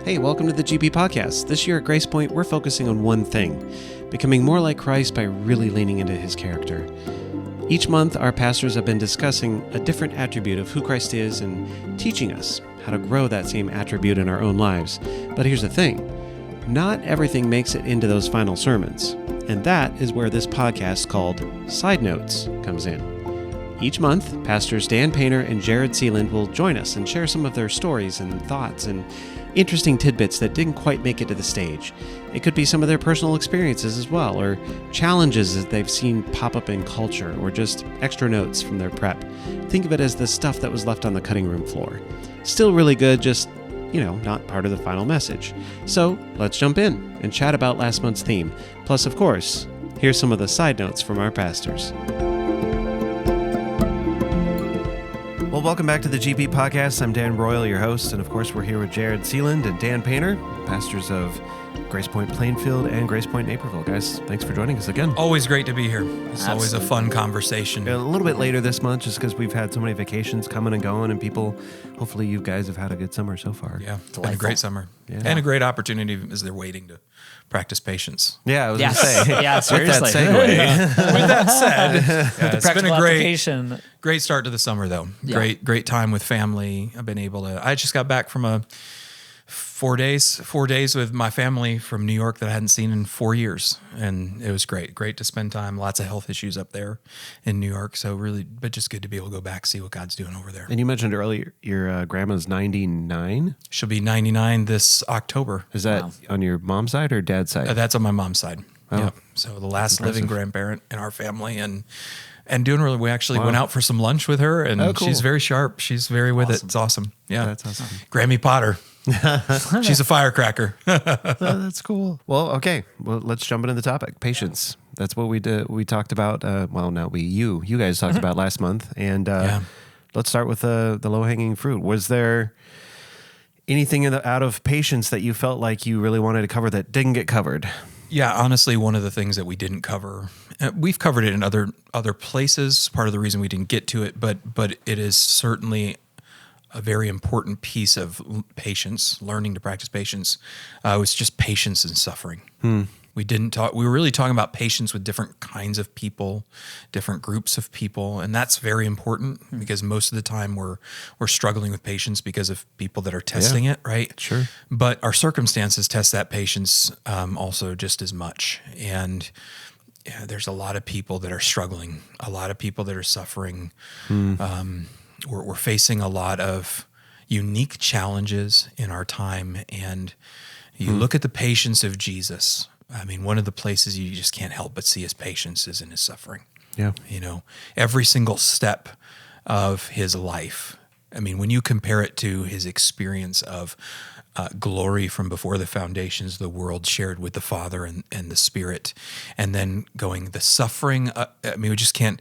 Hey, welcome to the GP Podcast. This year at Grace Point, we're focusing on one thing, becoming more like Christ by really leaning into his character. Each month, our pastors have been discussing a different attribute of who Christ is and teaching us how to grow that same attribute in our own lives. But here's the thing, not everything makes it into those final sermons. And that is where this podcast called Side Notes comes in. Each month, Pastors Dan Painter and Jared Seeland will join us and share some of their stories and thoughts and interesting tidbits that didn't quite make it to the stage. It could be some of their personal experiences as well, or challenges that they've seen pop up in culture, or just extra notes from their prep. Think of it as the stuff that was left on the cutting room floor. Still really good, just, not part of the final message. So let's jump in and chat about last month's theme. Plus, of course, here's some of the side notes from our pastors. Well, welcome back to the GP Podcast. I'm Dan Royal, your host, and of course we're here with Jared Seeland and Dan Painter, pastors of Grace Point Plainfield and Grace Point Naperville. Guys, thanks for joining us again. Always great to be here. It's always a fun conversation. A little bit later this month, just because we've had so many vacations coming and going, and people, hopefully you guys have had a good summer so far. Yeah, it's been a great summer. Yeah. And a great opportunity as they're waiting to practice patience. Yeah, I was going to say. Yeah, seriously. With that segue. With that said, it's been a great start to the summer, though. Yeah. Great time with family. I've been able to. I just got back from 4 days with my family from New York that I hadn't seen in 4 years, and it was great to spend time. Lots of health issues up there in New York, so really, but just good to be able to go back, see what God's doing over there. And you mentioned earlier your grandma's 99. She'll be 99 this October. Is that on your mom's side or dad's side? That's on my mom's side. Oh. Yep. So the last living grandparent in our family, and doing really. We actually went out for some lunch with her, and She's very sharp. She's very with it. It's awesome. Yeah, that's awesome. Grammy Potter. She's a firecracker. That's cool. Well, okay. Well, let's jump into the topic. Patience. That's what we did. We talked about. You guys talked about last month, and let's start with the low-hanging fruit. Was there anything out of patience that you felt like you really wanted to cover that didn't get covered? Yeah, honestly, one of the things that we didn't cover, we've covered it in other places. Part of the reason we didn't get to it, but it is certainly a very important piece of patience, learning to practice patience. Was just patience and suffering. We were really talking about patience with different kinds of people, different groups of people, and that's very important because most of the time we're struggling with patience because of people that are testing it, right? Sure. But our circumstances test that patience also just as much. And there's a lot of people that are struggling, a lot of people that are suffering. We're facing a lot of unique challenges in our time, and you look at the patience of Jesus. I mean, one of the places you just can't help but see his patience is in his suffering. Yeah. Every single step of his life. I mean, when you compare it to his experience of glory from before the foundations of the world shared with the Father and the Spirit, and then going the suffering, we just can't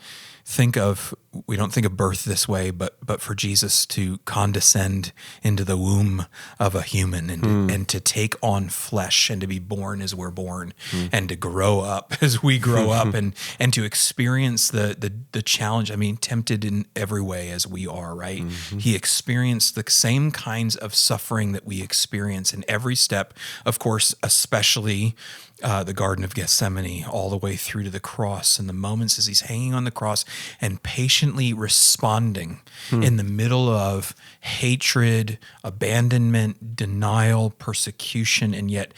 we don't think of birth this way, but for Jesus to condescend into the womb of a human and to take on flesh and to be born as we're born and to grow up as we grow up and to experience the challenge. I mean, tempted in every way as we are, right? Mm-hmm. He experienced the same kinds of suffering that we experience in every step, of course, especially the Garden of Gethsemane, all the way through to the cross, and the moments as he's hanging on the cross and patiently responding in the middle of hatred, abandonment, denial, persecution, and yet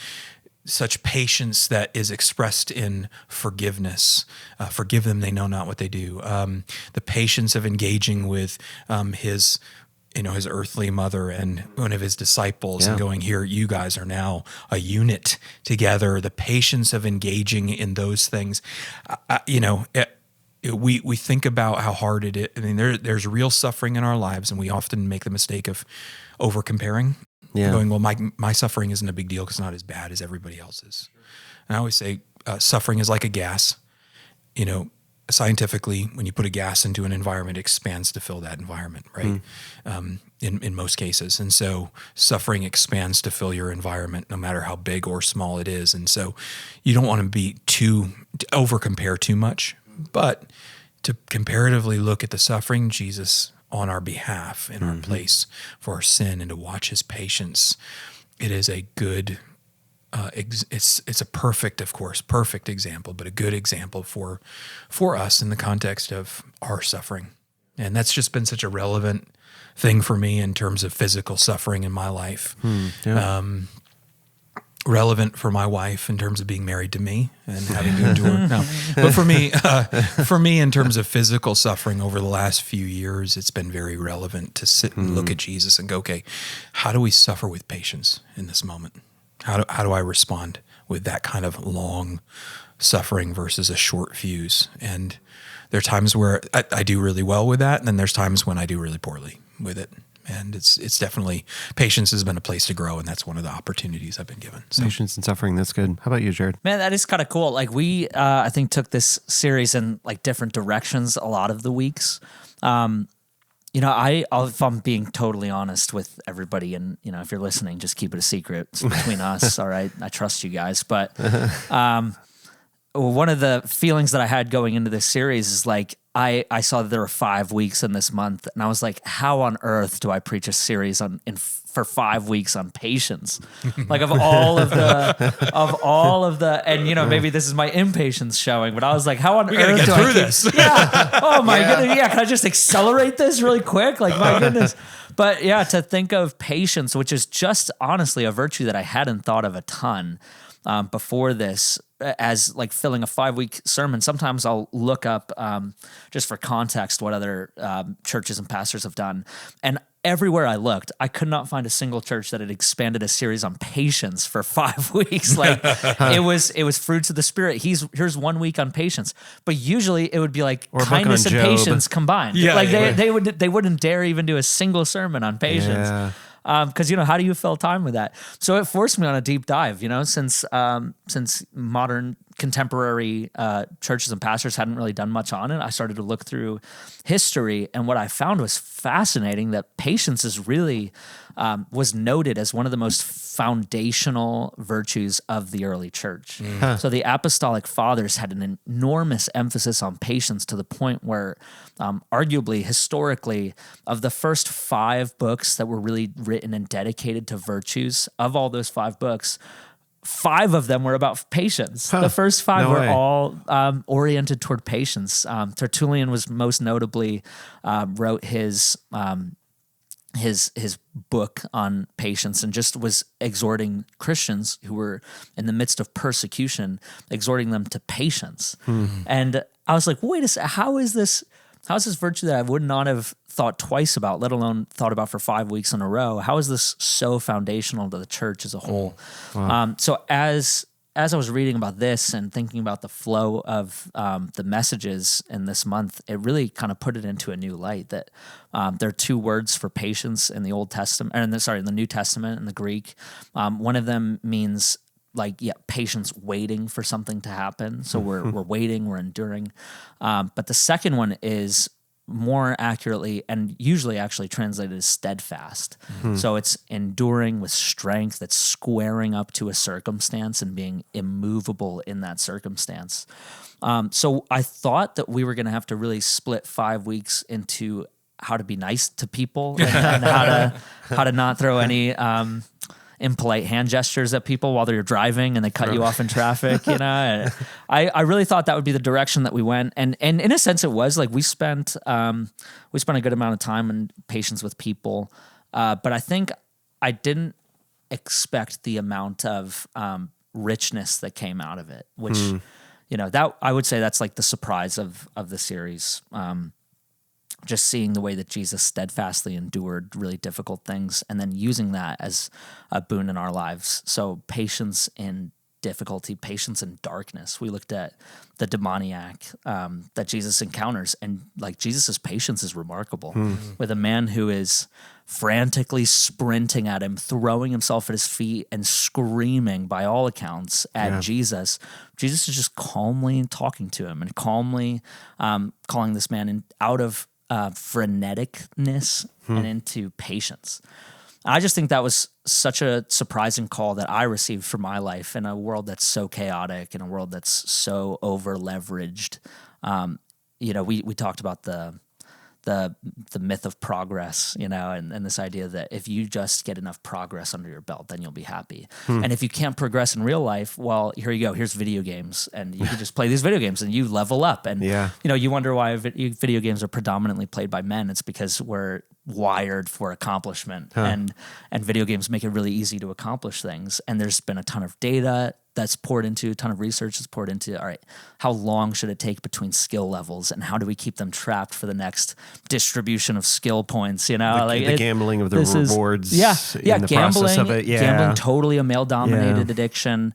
such patience that is expressed in forgiveness. Forgive them, they know not what they do. The patience of engaging with his earthly mother and one of his disciples and going, here, you guys are now a unit together. The patience of engaging in those things, we think about how hard it is. I mean, there's real suffering in our lives, and we often make the mistake of over comparing. Yeah. Going, well, my suffering isn't a big deal because it's not as bad as everybody else's. And I always say suffering is like a gas. Scientifically, when you put a gas into an environment, it expands to fill that environment, right? In most cases. And so suffering expands to fill your environment, no matter how big or small it is. And so you don't want to over compare too much, but to comparatively look at the suffering Jesus on our behalf in our place for our sin, and to watch his patience it is a good, it's a perfect example, but a good example for us in the context of our suffering. And that's just been such a relevant thing for me in terms of physical suffering in my life. Relevant for my wife in terms of being married to me and having to endure. No. But for me, in terms of physical suffering over the last few years, it's been very relevant to sit and look at Jesus and go, okay, how do we suffer with patience in this moment? How do I respond with that kind of long suffering versus a short fuse? And there are times where I do really well with that, and then there's times when I do really poorly with it. And it's definitely, patience has been a place to grow, and that's one of the opportunities I've been given. So. Patience and suffering, that's good. How about you, Jared? Man, that is kind of cool. Like we, I think, took this series in like different directions a lot of the weeks. If I'm being totally honest with everybody, and if you're listening, just keep it a secret. It's between us, all right? I trust you guys. But one of the feelings that I had going into this series is like, I saw that there were 5 weeks in this month, and I was like, how on earth do I preach a series for 5 weeks on patience? Like of all of the, and maybe this is my impatience showing, but I was like, how on earth do I through this? Yeah. Oh my goodness. Yeah. Can I just accelerate this really quick? Like my goodness. But yeah, to think of patience, which is just honestly a virtue that I hadn't thought of a ton before this, as like filling a 5-week sermon. Sometimes I'll look up just for context what other churches and pastors have done. And everywhere I looked, I could not find a single church that had expanded a series on patience for 5 weeks. Like it was fruits of the Spirit. Here's 1 week on patience, but usually it would be like kindness and patience combined. Yeah, they wouldn't dare even do a single sermon on patience. Yeah. Because how do you fill time with that? So it forced me on a deep dive. Since modern contemporary churches and pastors hadn't really done much on it, I started to look through history, and what I found was fascinating. That patience is really was noted as one of the most foundational virtues of the early church. So the apostolic fathers had an enormous emphasis on patience, to the point where arguably historically, of the first 5 books that were really written and dedicated to virtues, of all those 5 books, 5 of them were about patience. The first 5 were all oriented toward patience. Tertullian was most notably wrote his book on patience, and just was exhorting Christians who were in the midst of persecution, exhorting them to patience. And I was like, wait a second, how is this virtue that I would not have thought twice about, let alone thought about for 5 weeks in a row? How is this so foundational to the church as a whole? Wow. So as I was reading about this and thinking about the flow of the messages in this month, it really kind of put it into a new light that there are 2 words for patience in the Old Testament, in the New Testament in the Greek. One of them means patience, waiting for something to happen. So we're waiting, we're enduring. But the second one is more accurately and usually actually translated as steadfast. So it's enduring with strength, that's squaring up to a circumstance and being immovable in that circumstance. So I thought that we were going to have to really split 5 weeks into how to be nice to people and how to not throw any impolite hand gestures at people while they're driving and they cut you off in traffic, And I really thought that would be the direction that we went. And in a sense it was. Like we spent a good amount of time in patience with people. But I think I didn't expect the amount of richness that came out of it, which, that I would say that's like the surprise of the series. Just seeing the way that Jesus steadfastly endured really difficult things and then using that as a boon in our lives. So patience in difficulty, patience in darkness. We looked at the demoniac that Jesus encounters, and like Jesus's patience is remarkable with a man who is frantically sprinting at him, throwing himself at his feet and screaming by all accounts at Jesus. Jesus is just calmly talking to him and calmly calling this man out of freneticness and into patience. I just think that was such a surprising call that I received for my life in a world that's so chaotic, in a world that's so over leveraged. We talked about the the myth of progress, and this idea that if you just get enough progress under your belt, then you'll be happy. And if you can't progress in real life, well, here you go. Here's video games, and you can just play these video games, and you level up. And you wonder why video games are predominantly played by men. It's because we're wired for accomplishment, and video games make it really easy to accomplish things. And there's been a ton of data that's poured into, a ton of research that's poured into, all right, how long should it take between skill levels, and how do we keep them trapped for the next distribution of skill points, The gambling of the rewards in the process of it. Gambling, totally a male-dominated addiction.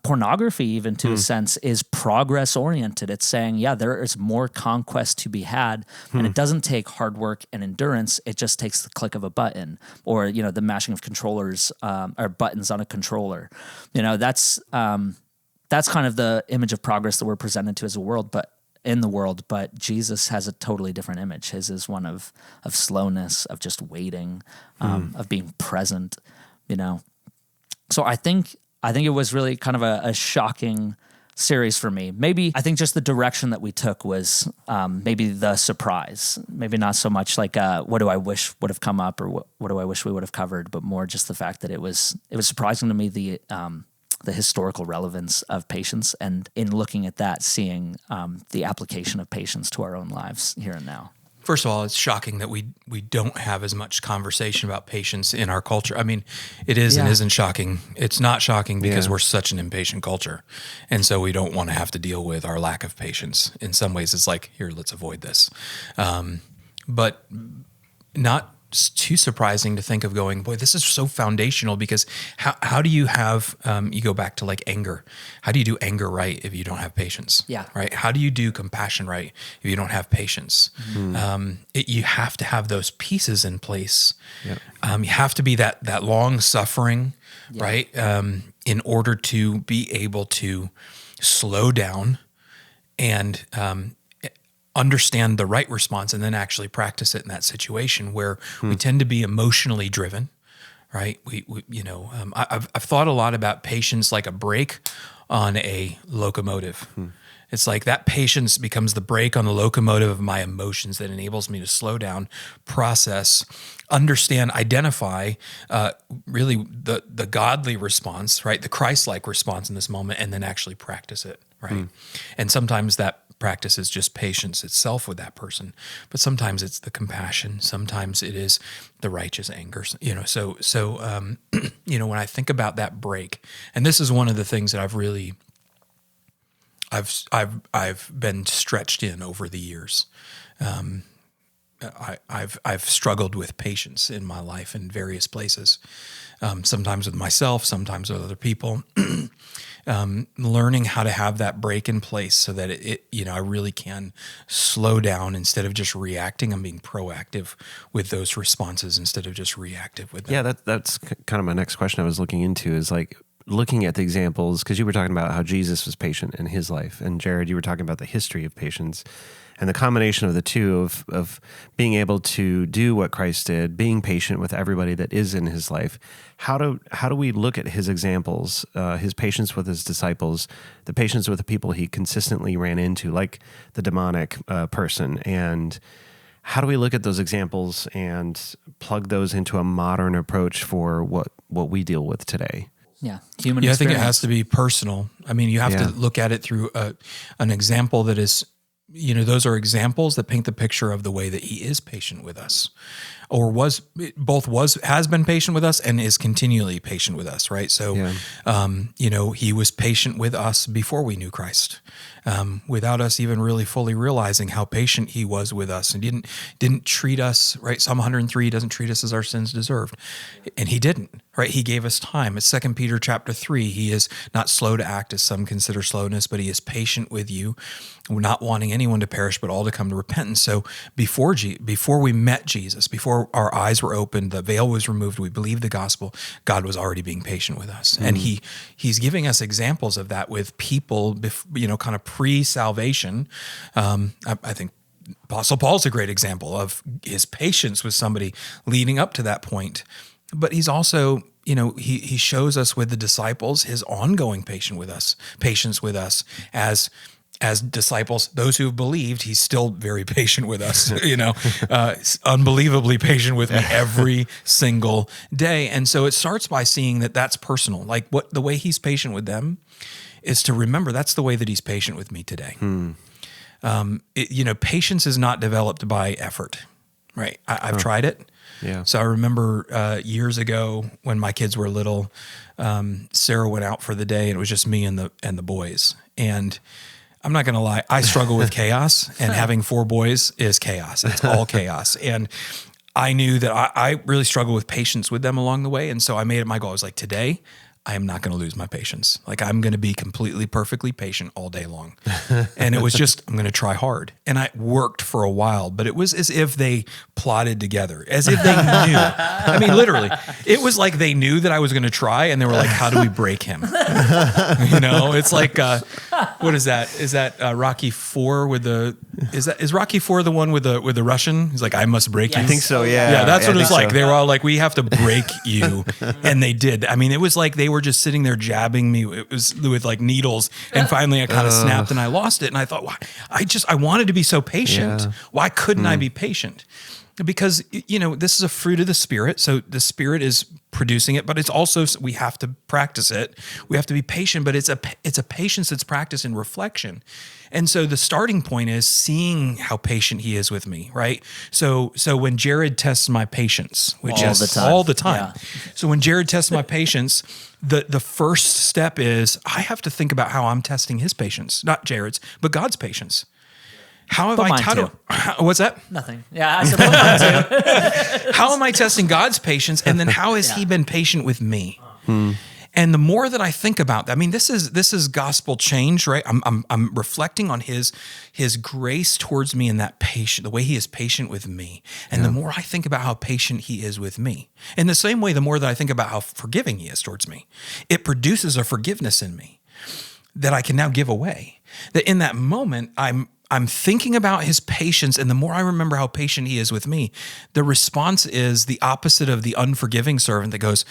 Pornography, even to a sense, is progress-oriented. It's saying, there is more conquest to be had, and it doesn't take hard work and endurance. It just takes the click of a button, or, the mashing of controllers or buttons on a controller. That's kind of the image of progress that we're presented to as a world, but Jesus has a totally different image. His is one of slowness, of just waiting, of being present, So I think it was really kind of a shocking series for me. Maybe I think just the direction that we took was maybe the surprise, maybe not so much like what do I wish would have come up, or what do I wish we would have covered, but more just the fact that it was surprising to me, the historical relevance of patience, and in looking at that, seeing the application of patience to our own lives here and now. First of all, it's shocking that we don't have as much conversation about patience in our culture. I mean, it is and isn't shocking. It's not shocking because we're such an impatient culture, and so we don't want to have to deal with our lack of patience. In some ways, it's like, here, let's avoid this. But not too surprising to think of going, boy, this is so foundational, because how do you have, you go back to like anger. How do you do anger right if you don't have patience? Yeah. Right? How do you do compassion right if you don't have patience? You have to have those pieces in place. Yep. You have to be that long suffering, right? In order to be able to slow down and understand the right response, and then actually practice it in that situation where we tend to be emotionally driven, right? I've thought a lot about patience like a brake on a locomotive. It's like that patience becomes the brake on the locomotive of my emotions that enables me to slow down, process, understand, identify really the godly response, right? The Christ-like response in this moment, and then actually practice it, right? And sometimes that practice is just patience itself with that person, but sometimes it's the compassion, sometimes it is the righteous anger, So when I think about that break, and this is one of the things that I've been stretched in over the years. I've struggled with patience in my life in various places, sometimes with myself, sometimes with other people. Learning how to have that break in place so that I really can slow down instead of just reacting. I'm being proactive with those responses instead of just reactive with them. Yeah, that's kind of my next question I was looking into, is like looking at the examples, because you were talking about how Jesus was patient in his life, and Jared, you were talking about the history of patience. And the combination of the two of being able to do what Christ did, being patient with everybody that is in his life, how do we look at his examples, his patience with his disciples, the patience with the people he consistently ran into, like the demonic person, and how do we look at those examples and plug those into a modern approach for what we deal with today? Yeah, human experience. I think it has to be personal. I mean, you have to look at it through an example that is, those are examples that paint the picture of the way that he is patient with us, or has been patient with us and is continually patient with us, right? So, he was patient with us before we knew Christ, without us even really fully realizing how patient he was with us, and didn't treat us, right? Psalm 103 doesn't treat us as our sins deserved, and he didn't, right? He gave us time. It's 2 Peter chapter 3. He is not slow to act, as some consider slowness, but he is patient with you, not wanting anyone to perish, but all to come to repentance. So before we met Jesus, before our eyes were opened, the veil was removed, we believed the gospel, God was already being patient with us. And he's giving us examples of that with people, kind of pre-salvation. I think Apostle Paul's a great example of his patience with somebody leading up to that point. But he's also, he shows us with the disciples his ongoing patience with us as as disciples, those who have believed, he's still very patient with us, unbelievably patient with me every single day. And so it starts by seeing that that's personal. Like the way he's patient with them is to remember that's the way that he's patient with me today. Patience is not developed by effort, right? I've tried it. Yeah. So I remember years ago when my kids were little, Sarah went out for the day and it was just me and the boys. And I'm not going to lie, I struggle with chaos, and having 4 boys is chaos. It's all chaos. And I knew that I really struggle with patience with them along the way. And so I made it my goal. I was like, today, I am not going to lose my patience. Like I'm going to be completely, perfectly patient all day long. And it was just, I'm going to try hard. And I worked for a while, but it was as if they plotted together, as if they knew. I mean, literally, it was like they knew that I was going to try, and they were like, how do we break him? It's like, what is that? Is that Rocky IV with is Rocky IV the one with the Russian? He's like, I must break you. I think so, yeah. Yeah, that's what it was like. So. They were all like, we have to break you. And they did. I mean, it was like they were just sitting there jabbing me. It was with like needles. And finally I kind of snapped and I lost it. And I thought, why? I wanted to be so patient. Yeah. Why couldn't I be patient? Because, this is a fruit of the Spirit. So the Spirit is producing it, but it's also, we have to practice it. We have to be patient, but it's a patience that's practiced in reflection. And so the starting point is seeing how patient he is with me, right? So when Jared tests my patience, which is all the time. Yeah. So when Jared tests my patience, the first step is I have to think about how I'm testing his patience, not Jared's, but God's patience. How have what's that? Nothing. Yeah, I suppose mine too. How am I testing God's patience? And then how has he been patient with me? And the more that I think about that, I mean, this is gospel change, right? I'm reflecting on his grace towards me and that patient, the way he is patient with me. And the more I think about how patient he is with me, in the same way, the more that I think about how forgiving he is towards me, it produces a forgiveness in me that I can now give away. That in that moment, I'm thinking about his patience, and the more I remember how patient he is with me, the response is the opposite of the unforgiving servant that goes,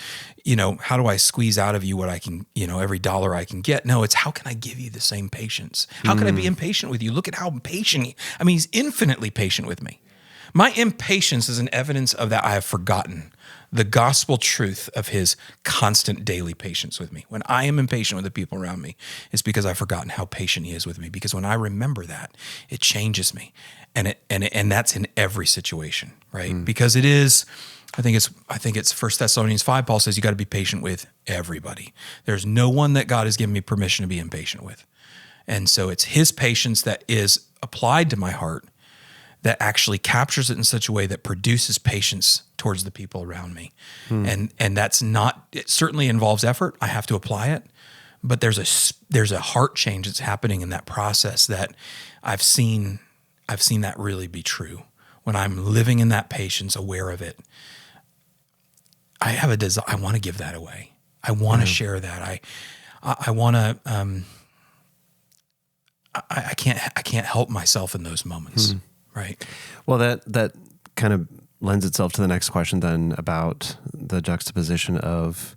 how do I squeeze out of you what I can, every dollar I can get? No, it's how can I give you the same patience? How can I be impatient with you? Look at how patient he's infinitely patient with me. My impatience is an evidence of that I have forgotten the gospel truth of his constant daily patience with me. When I am impatient with the people around me, it's because I've forgotten how patient he is with me. Because when I remember that, it changes me. And that's in every situation, right? Because it is, I think it's 1 Thessalonians 5, Paul says you got to be patient with everybody. There's no one that God has given me permission to be impatient with. And so it's his patience that is applied to my heart that actually captures it in such a way that produces patience towards the people around me. And that's not, it certainly involves effort. I have to apply it, but there's a heart change that's happening in that process that I've seen that really be true. When I'm living in that patience, aware of it, I have a desire, I want to give that away. I want to share that. I want to, I can't help myself in those moments. Right. Well, that kind of lends itself to the next question then about the juxtaposition of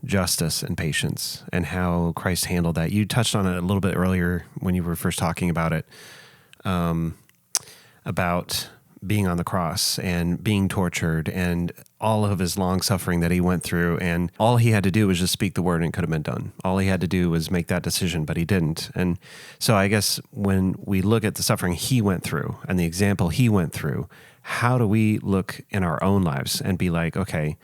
justice and patience and how Christ handled that. You touched on it a little bit earlier when you were first talking about it, about being on the cross and being tortured and all of his long suffering that he went through. And all he had to do was just speak the word and it could have been done. All he had to do was make that decision, but he didn't. And so I guess when we look at the suffering he went through and the example he went through, how do we look in our own lives and be like, okay,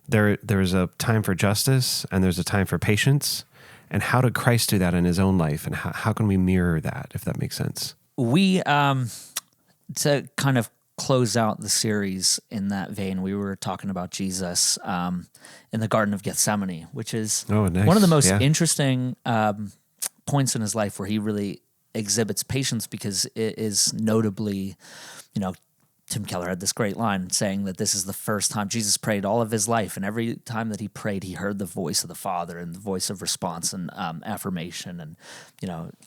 there's a time for justice and there's a time for patience. And how did Christ do that in his own life? And how can we mirror that, if that makes sense? We, to kind of close out the series in that vein, we were talking about Jesus in the Garden of Gethsemane, which is one of the most interesting points in his life where he really exhibits patience, because it is notably, Tim Keller had this great line saying that this is the first time Jesus prayed all of his life, and every time that he prayed, he heard the voice of the Father and the voice of response and affirmation and,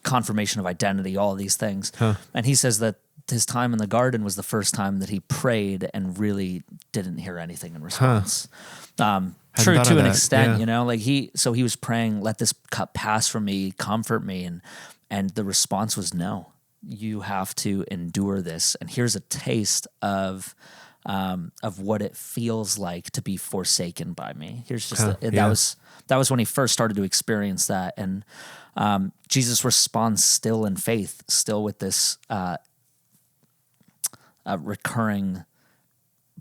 confirmation of identity, all of these things. And he says that his time in the garden was the first time that he prayed and really didn't hear anything in response. True to an extent, he was praying, let this cup pass from me, comfort me. And the response was no. You have to endure this. And here's a taste of what it feels like to be forsaken by me. Here's just that was when he first started to experience that. And Jesus responds still in faith, still with this recurring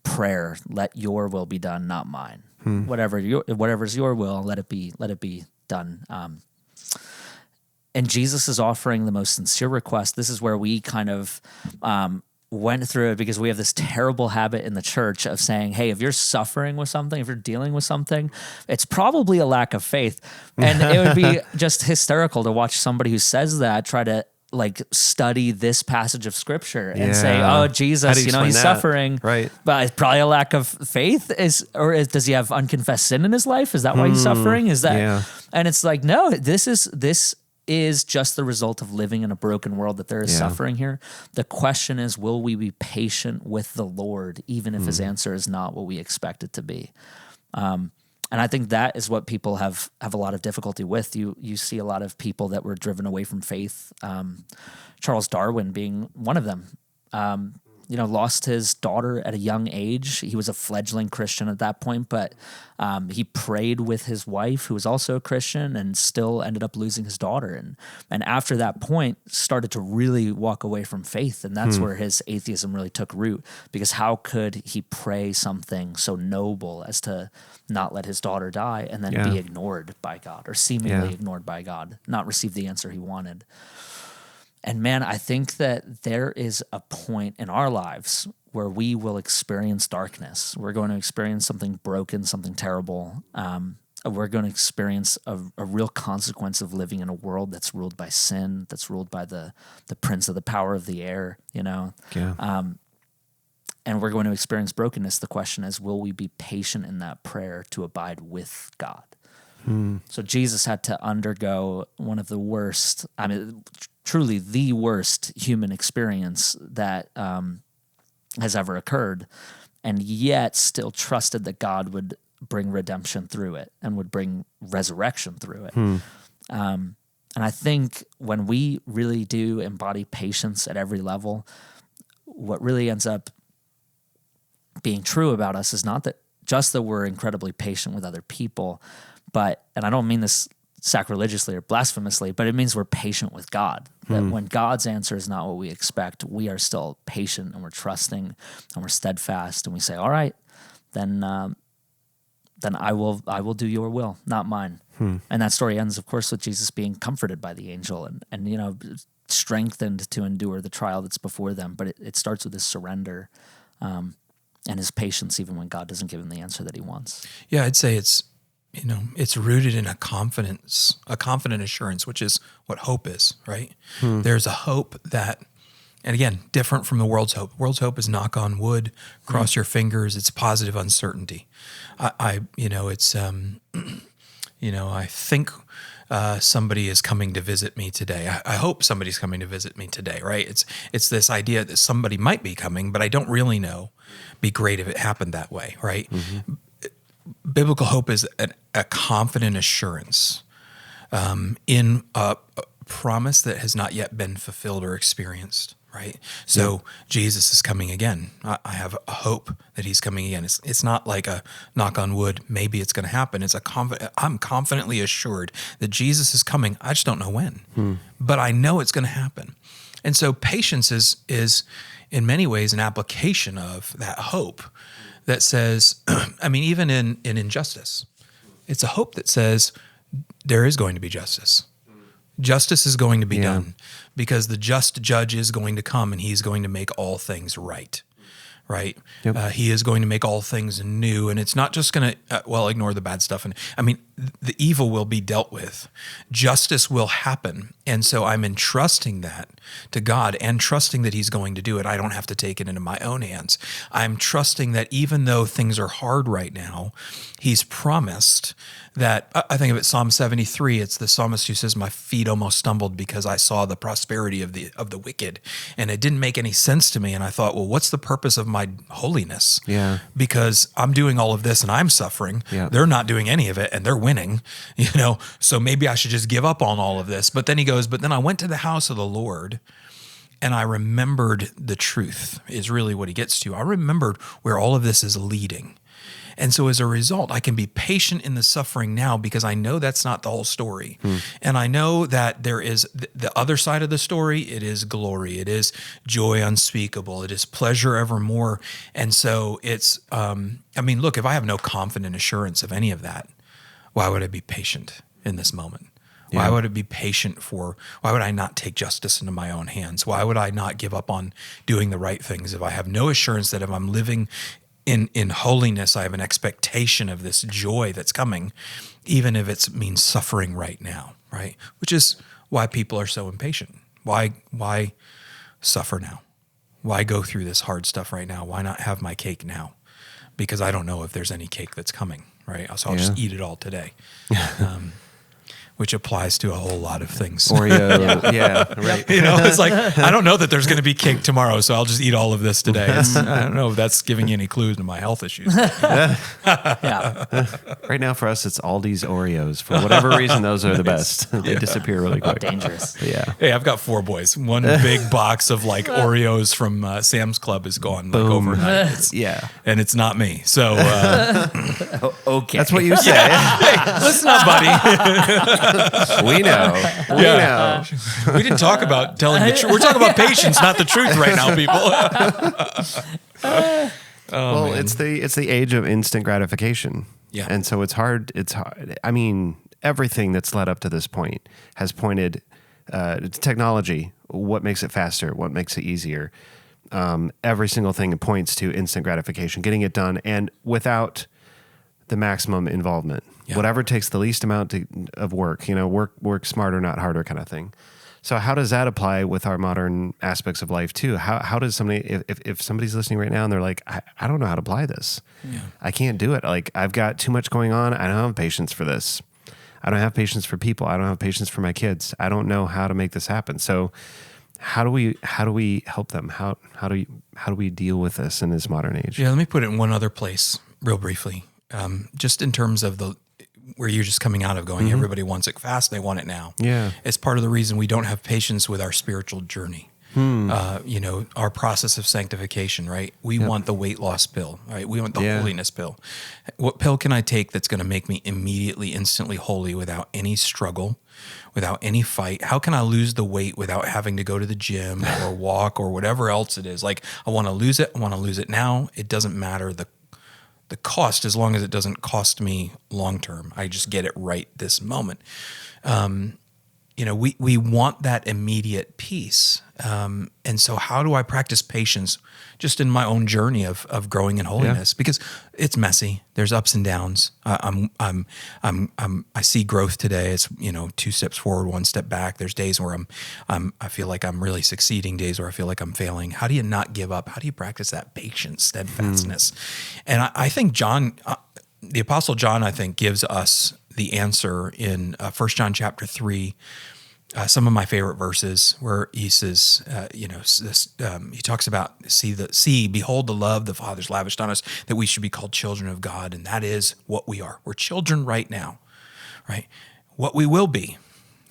prayer: "Let your will be done, not mine. Whatever's your will, let it be done." And Jesus is offering the most sincere request. This is where we kind of went through it, because we have this terrible habit in the church of saying, hey, if you're suffering with something, if you're dealing with something, it's probably a lack of faith. And it would be just hysterical to watch somebody who says that try to like study this passage of scripture and say, oh, Jesus, he's that? Suffering, right? But it's probably a lack of faith. Does he have unconfessed sin in his life? Is that why he's suffering? Is that? Yeah. And it's like, no, this is just the result of living in a broken world, that there is suffering here. The question is, will we be patient with the Lord, even if his answer is not what we expect it to be? And I think that is what people have a lot of difficulty with. You see a lot of people that were driven away from faith. Charles Darwin being one of them. Lost his daughter at a young age. He was a fledgling Christian at that point, but he prayed with his wife, who was also a Christian, and still ended up losing his daughter. And after that point, started to really walk away from faith, and that's where his atheism really took root. Because how could he pray something so noble as to not let his daughter die and then be ignored by God, or seemingly ignored by God, not receive the answer he wanted? And man, I think that there is a point in our lives where we will experience darkness. We're going to experience something broken, something terrible. We're going to experience a real consequence of living in a world that's ruled by sin, that's ruled by the prince of the power of the air, and we're going to experience brokenness. The question is, will we be patient in that prayer to abide with God? So Jesus had to undergo one of the worst, truly the worst human experience that has ever occurred, and yet still trusted that God would bring redemption through it and would bring resurrection through it. And I think when we really do embody patience at every level, what really ends up being true about us is not that we're incredibly patient with other people, but, and I don't mean this sacrilegiously or blasphemously, but it means we're patient with God. That when God's answer is not what we expect, we are still patient, and we're trusting, and we're steadfast, and we say, all right, then I will do your will, not mine. And that story ends, of course, with Jesus being comforted by the angel and strengthened to endure the trial that's before them. But it starts with his surrender and his patience, even when God doesn't give him the answer that he wants. Yeah, I'd say it's rooted in a confident assurance, which is what hope is, right? There's a hope that, and again, different from the world's hope. World's hope is knock on wood, cross your fingers. It's positive uncertainty. I think somebody is coming to visit me today. I hope somebody's coming to visit me today, right? It's this idea that somebody might be coming, but I don't really know. Be great if it happened that way, right? Biblical hope is a confident assurance in a promise that has not yet been fulfilled or experienced, right? So Jesus is coming again. I have a hope that he's coming again. It's not like a knock on wood, maybe it's going to happen. I'm confidently assured that Jesus is coming. I just don't know when, but I know it's going to happen. And so patience is in many ways an application of that hope that says, even in injustice, it's a hope that says there is going to be justice. Justice is going to be done because the just judge is going to come and he's going to make all things right. Right? Yep. He is going to make all things new, and it's not just going to, ignore the bad stuff. And the evil will be dealt with. Justice will happen. And so I'm entrusting that to God and trusting that he's going to do it. I don't have to take it into my own hands. I'm trusting that even though things are hard right now, he's promised that, I think of it, Psalm 73, it's the psalmist who says, my feet almost stumbled because I saw the prosperity of the wicked, and it didn't make any sense to me. And I thought, well, what's the purpose of my holiness. Yeah. Because I'm doing all of this and I'm suffering. Yeah. They're not doing any of it and they're winning, so maybe I should just give up on all of this. But then he goes, but then I went to the house of the Lord and I remembered the truth is really what he gets to. I remembered where all of this is leading. And so as a result, I can be patient in the suffering now because I know that's not the whole story. And I know that there is the other side of the story. It is glory. It is joy unspeakable. It is pleasure evermore. And so it's, look, if I have no confident assurance of any of that, why would I be patient in this moment? Yeah. Why would it be patient why would I not take justice into my own hands? Why would I not give up on doing the right things if I have no assurance that if I'm living in holiness, I have an expectation of this joy that's coming, even if it means suffering right now, right? Which is why people are so impatient. Why suffer now? Why go through this hard stuff right now? Why not have my cake now? Because I don't know if there's any cake that's coming, right? So I'll just eat it all today. Which applies to a whole lot of things. Oreo, yeah, right. It's like, I don't know that there's going to be cake tomorrow, so I'll just eat all of this today. I don't know if that's giving you any clues to my health issues. Right now for us, it's Aldi's Oreos. For whatever reason, those are the best. They disappear really quick. Dangerous. Yeah. Hey, I've got 4 boys. One big box of like Oreos from Sam's Club is gone like overnight. And it's not me. So, okay. That's what you say. hey, listen up, buddy. We know. We know. We didn't talk about telling the truth. We're talking about patience, not the truth right now, people. Well, man. It's the age of instant gratification. Yeah. And so it's hard. I mean, everything that's led up to this point has pointed to technology. What makes it faster? What makes it easier? Every single thing points to instant gratification, getting it done, and without the maximum involvement. Yeah. Whatever takes the least amount of work, work smarter, not harder kind of thing. So how does that apply with our modern aspects of life too? How does somebody, if somebody's listening right now and they're like, I don't know how to apply this. Yeah. I can't do it. Like, I've got too much going on. I don't have patience for this. I don't have patience for people. I don't have patience for my kids. I don't know how to make this happen. So how do we help them? How do we deal with this in this modern age? Yeah, let me put it in one other place real briefly. Just in terms of where you're just coming out of going, everybody wants it fast, they want it now. Yeah. It's part of the reason we don't have patience with our spiritual journey. Our process of sanctification, right? We want the weight loss pill, right? We want the holiness pill. What pill can I take that's going to make me immediately, instantly holy without any struggle, without any fight? How can I lose the weight without having to go to the gym or walk or whatever else it is? Like, I want to lose it. I want to lose it now. It doesn't matter the cost, as long as it doesn't cost me long term. I just get it right this moment. We want that immediate peace. And so how do I practice patience just in my own journey of growing in holiness? Yeah. Because it's messy. There's ups and downs. I see growth today. It's, 2 steps forward, 1 step back. There's days where I feel like I'm really succeeding, days where I feel like I'm failing. How do you not give up? How do you practice that patience, steadfastness? And I think the Apostle John, I think, gives us the answer in 1 John chapter 3, some of my favorite verses where he says, he talks about, behold the love the Father's lavished on us, that we should be called children of God. And that is what we are. We're children right now, right? What we will be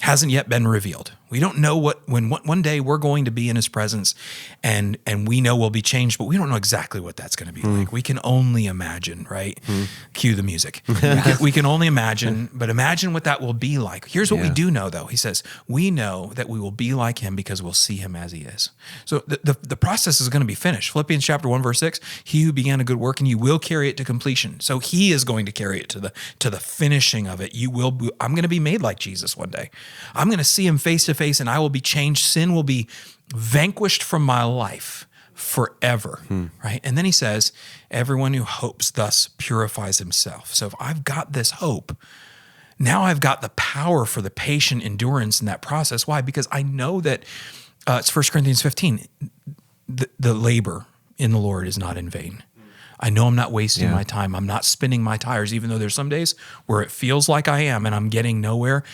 hasn't yet been revealed. We don't know when one day we're going to be in his presence and we know we'll be changed, but we don't know exactly what that's going to be like. We can only imagine, right? Cue the music. We can only imagine, but imagine what that will be like. Here's what we do know though. He says, we know that we will be like him because we'll see him as he is. So the process is going to be finished. Philippians chapter 1, verse 6, he who began a good work in you will carry it to completion. So he is going to carry it to the finishing of it. I'm going to be made like Jesus one day. I'm going to see him face to face and I will be changed. Sin will be vanquished from my life forever, right? And then he says, everyone who hopes thus purifies himself. So if I've got this hope, now I've got the power for the patient endurance in that process. Why? Because I know that it's 1 Corinthians 15, the labor in the Lord is not in vain. I know I'm not wasting my time. I'm not spinning my tires, even though there's some days where it feels like I am and I'm getting nowhere.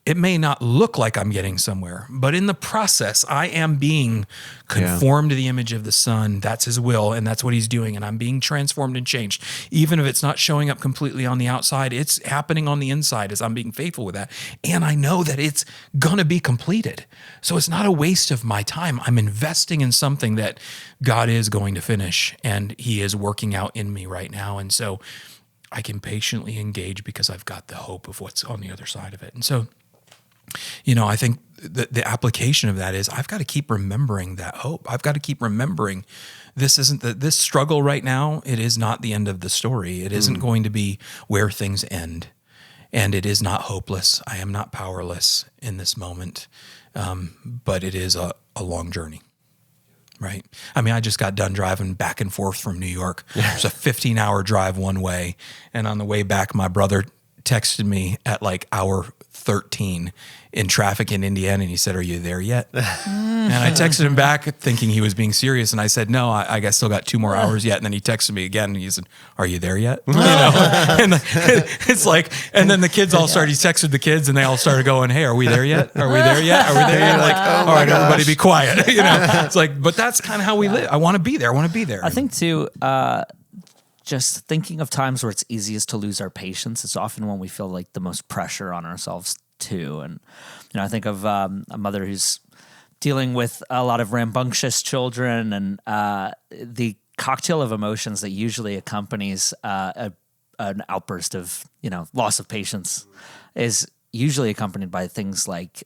it may not look like I'm getting somewhere, but in the process, I am being conformed to the image of the Son. That's his will, and that's what he's doing, and I'm being transformed and changed. Even if it's not showing up completely on the outside, it's happening on the inside as I'm being faithful with that. And I know that it's going to be completed. So it's not a waste of my time. I'm investing in something that God is going to finish, and he is working out in me right now. And so I can patiently engage because I've got the hope of what's on the other side of it. And so, I think the application of that is I've got to keep remembering that hope. I've got to keep remembering this struggle right now. It is not the end of the story. It isn't going to be where things end, and it is not hopeless. I am not powerless in this moment, but it is a long journey. Right. I mean, I just got done driving back and forth from New York. It's a 15-hour drive one way. And on the way back, my brother texted me at like hour 13 in traffic in Indiana. And he said, "Are you there yet?" And I texted him back thinking he was being serious. And I said, "No, I still got 2 more hours yet." And then he texted me again and he said, "Are you there yet?" And it's like, and then the kids all started, he texted the kids and they all started going, "Hey, are we there yet? Are we there yet? Are we there yet?" Like, all right, everybody be quiet. It's like, but that's kind of how we live. I want to be there. I want to be there. I think too, just thinking of times where it's easiest to lose our patience, it's often when we feel like the most pressure on ourselves too. And, I think of a mother who's dealing with a lot of rambunctious children, and the cocktail of emotions that usually accompanies an outburst of, loss of patience is usually accompanied by things like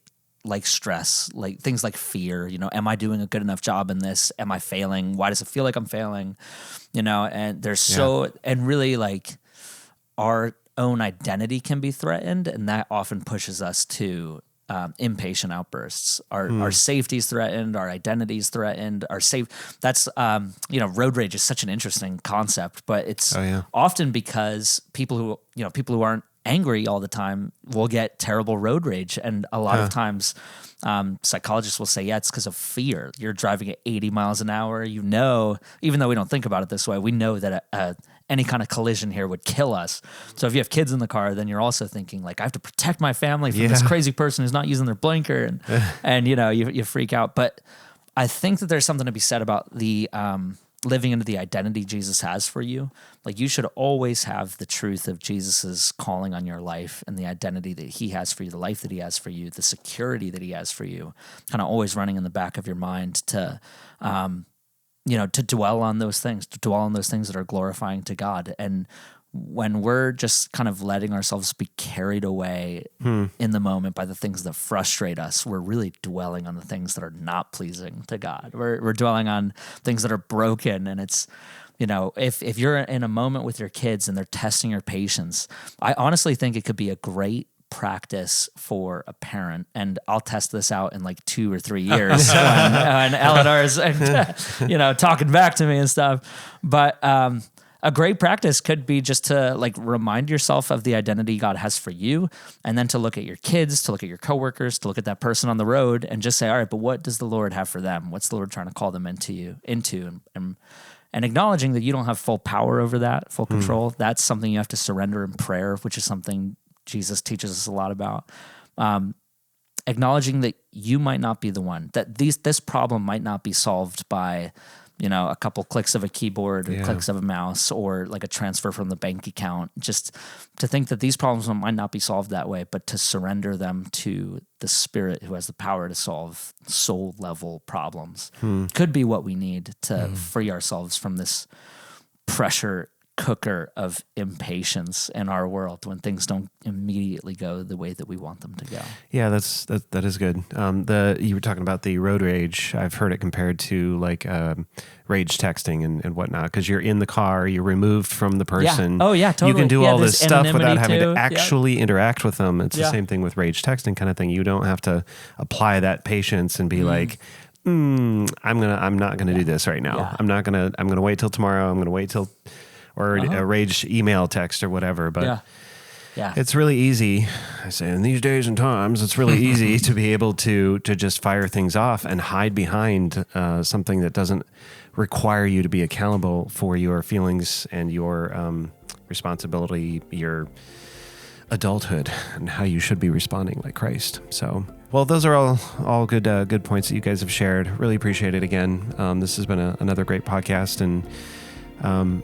stress, like things like fear. Am I doing a good enough job in this? Am I failing? Why does it feel like I'm failing? And there's and really like our own identity can be threatened, and that often pushes us to impatient outbursts. Our safety is threatened, our identity is threatened, that's road rage is such an interesting concept, but it's often because people who aren't angry all the time will get terrible road rage. And a lot of times psychologists will say, it's because of fear. You're driving at 80 miles an hour. Even though we don't think about it this way, we know that any kind of collision here would kill us. So if you have kids in the car, then you're also thinking like, I have to protect my family from this crazy person who's not using their blinker, and you freak out. But I think that there's something to be said about the living into the identity Jesus has for you. Like, you should always have the truth of Jesus's calling on your life and the identity that he has for you, the life that he has for you, the security that he has for you, kind of always running in the back of your mind to dwell on those things, that are glorifying to God. And when we're just kind of letting ourselves be carried away in the moment by the things that frustrate us, we're really dwelling on the things that are not pleasing to God. We're dwelling on things that are broken. And it's, if you're in a moment with your kids and they're testing your patience, I honestly think it could be a great practice for a parent, and I'll test this out in like 2 or 3 years when Eleanor's talking back to me and stuff. But a great practice could be just to like remind yourself of the identity God has for you, and then to look at your kids, to look at your coworkers, to look at that person on the road, and just say, all right, but what does the Lord have for them? What's the Lord trying to call them into, and acknowledging that you don't have full power over that, full control. That's something you have to surrender in prayer, which is something Jesus teaches us a lot about. Acknowledging that you might not be the one, that this problem might not be solved by, a couple clicks of a keyboard or clicks of a mouse or like a transfer from the bank account. Just to think that these problems might not be solved that way, but to surrender them to the Spirit who has the power to solve soul level problems could be what we need to free ourselves from this pressure cooker of impatience in our world when things don't immediately go the way that we want them to go. Yeah, that is good. You were talking about the road rage. I've heard it compared to like rage texting and whatnot, because you're in the car, you're removed from the person. Yeah. Oh yeah, totally. You can do all this stuff without having to actually interact with them. It's the same thing with rage texting kind of thing. You don't have to apply that patience and be like, I'm not gonna do this right now. Yeah. I'm gonna wait till tomorrow. I'm gonna wait till, or a rage email text or whatever. But it's really easy. I say in these days and times, it's really easy to be able to just fire things off and hide behind something that doesn't require you to be accountable for your feelings and your responsibility, your adulthood and how you should be responding like Christ. So, well, those are all good points that you guys have shared. Really appreciate it again. This has been another great podcast, and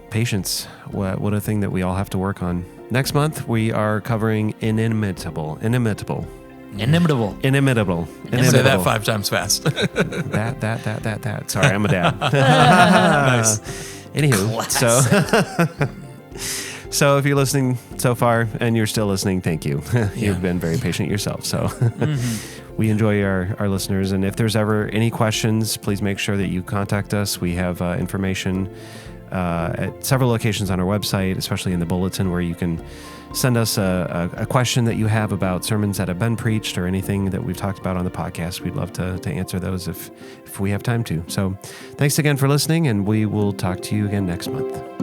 patience. What a thing that we all have to work on. Next month, we are covering inimitable. Say that 5 times fast. That. Sorry, I'm a dad. Nice. Anywho, so if you're listening so far and you're still listening, thank you. You've been very patient yourself. So we enjoy our listeners. And if there's ever any questions, please make sure that you contact us. We have information at several locations on our website, especially in the bulletin, where you can send us a question that you have about sermons that have been preached or anything that we've talked about on the podcast. We'd love to answer those if we have time to. So thanks again for listening, and we will talk to you again next month.